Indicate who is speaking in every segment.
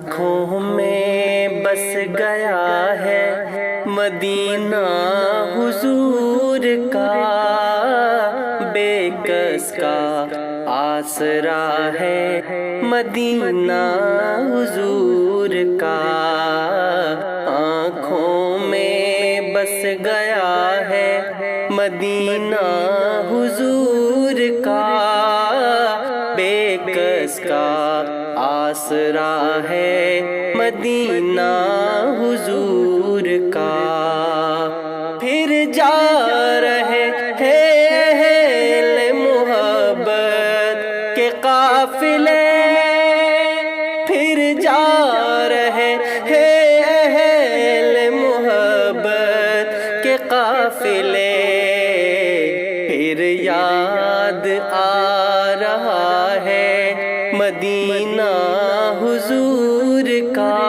Speaker 1: آنکھوں میں بس گیا ہے مدینہ حضور کا، بے کس کا آسرا ہے مدینہ حضور کا۔ آنکھوں میں بس گیا ہے مدینہ حضور کا، بے کس کا آسرا ہے مدینہ حضور کا۔ پھر جا رہے ہیں محبت کے قافلے، پھر جا رہے ہیں محبت کے قافلے، پھر یاد آ رہا ہے مدینہ حضور کا،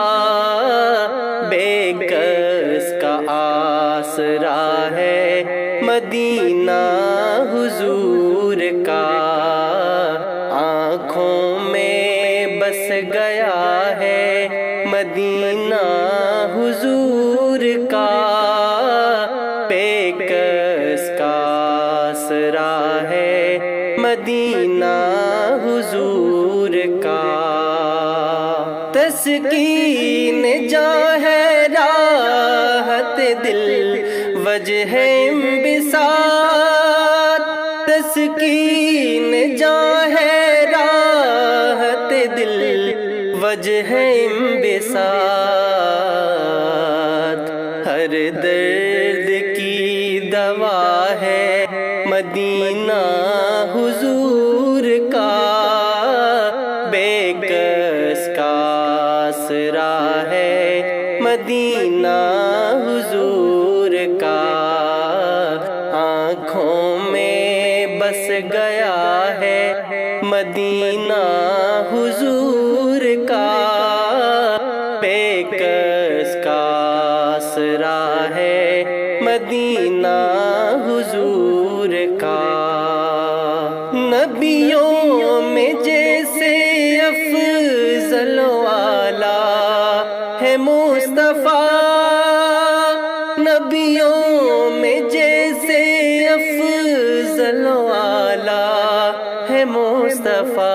Speaker 1: بے کس کا آسرا ہے مدینہ حضور کا۔ آنکھوں میں بس گیا ہے مدینہ حضور کا، بے کس کا آسرا ہے مدینہ حضور کا۔ تسکین جاں ہے راحت دل وجہ انبساط، تسکین جاں ہے راحت دل وجہ انبساط، ہر درد کی دوا ہے مدینہ حضور کا، بے کس کا آسرا ہے مدینہ حضور کا۔ آنکھوں میں بس گیا ہے مدینہ حضور کا، بے کس کا آسرا ہے مدینہ حضور کا۔ نبیوں میں جیسے افضل والا ہے مصطفیٰ، نبیوں میں جیسے افضل والا ہے مصطفیٰ،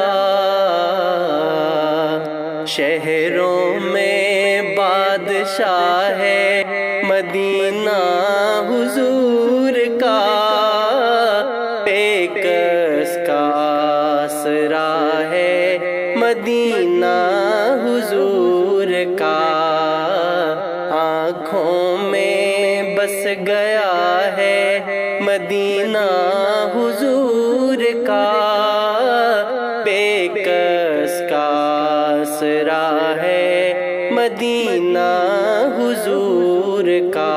Speaker 1: شہروں میں بادشاہ ہے مدینہ حضور کا، بے کس کا آسرا ہے مدینہ حضور کا۔ آنکھوں میں بس گیا ہے مدینہ حضور کا، بے کس کا آسرا ہے مدینہ حضور کا۔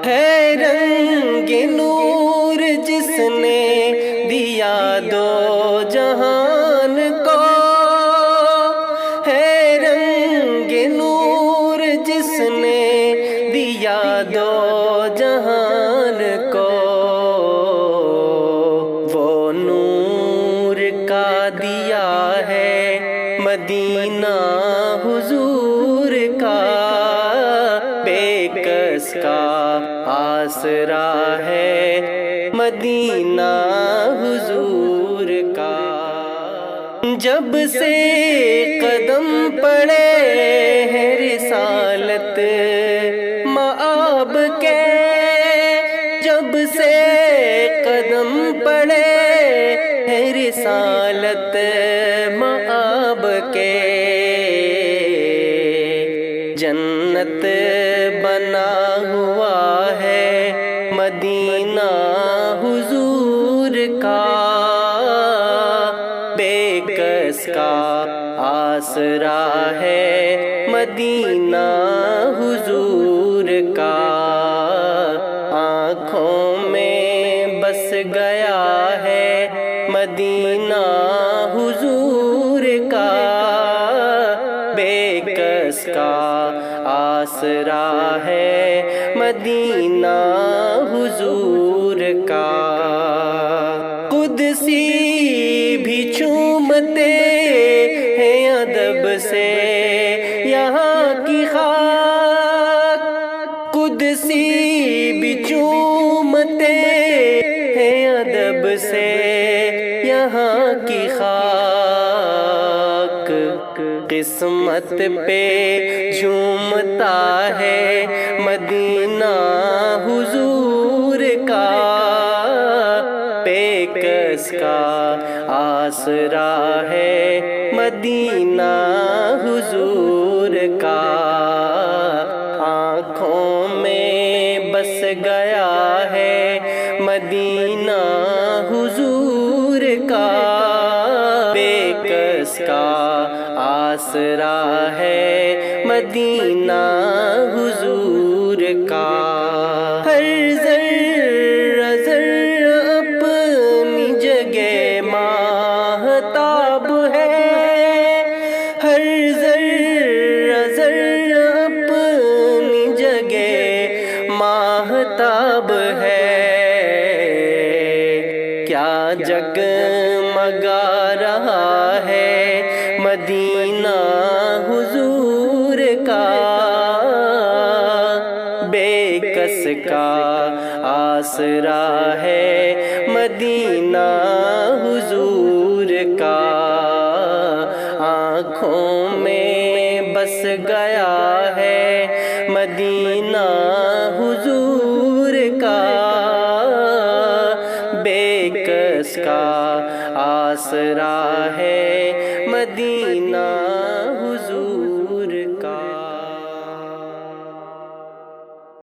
Speaker 1: ہے رنگ نور جس نے دیا دو جہان کو، ہے رنگ نور جس نے دیا دو جہان کو، وہ نور کا دیا ہے مدینہ حضور کا، بے کس کا آسرا ہے مدینہ حضور کا۔ جب سے قدم پڑے ہیں رسالت مآب کے، جب سے قدم پڑے ہیں رسالت مآب کے، جنت بنا ہوا ہے مدینہ حضور کا، بے کس کا آسرا ہے مدینہ حضور کا۔ آنکھوں میں بس گیا ہے مدینہ حضور کا، بے کس کا آسرا ہے مدینہ حضور کا۔ قدسی بھی چومتے ہیں ادب ادب سے یہاں کی خاک قدسی بھی چومتے ہیں، ادب سے یہاں کی خاک قسمت پہ جھومتا ہے مدینہ حضور کا، بے کس کا آسرا ہے مدینہ حضور کا، آنکھوں میں بس گیا ہے مدینہ حضور کا، بے کس کا آسرا ہے مدینہ حضور کا۔ ہر ذرہ ذرہ اپنی جگہ ماہتاب ہے، ہر ذرہ ذرہ اپنی جگہ ماہتاب ہے، کیا جگمگا رہا ہے مدینہ حضور کا، بے کس کا آسرا ہے مدینہ حضور کا، آنکھوں میں بس گیا ہے مدینہ حضور کا، بے کس کا آسرا ہے مدینہ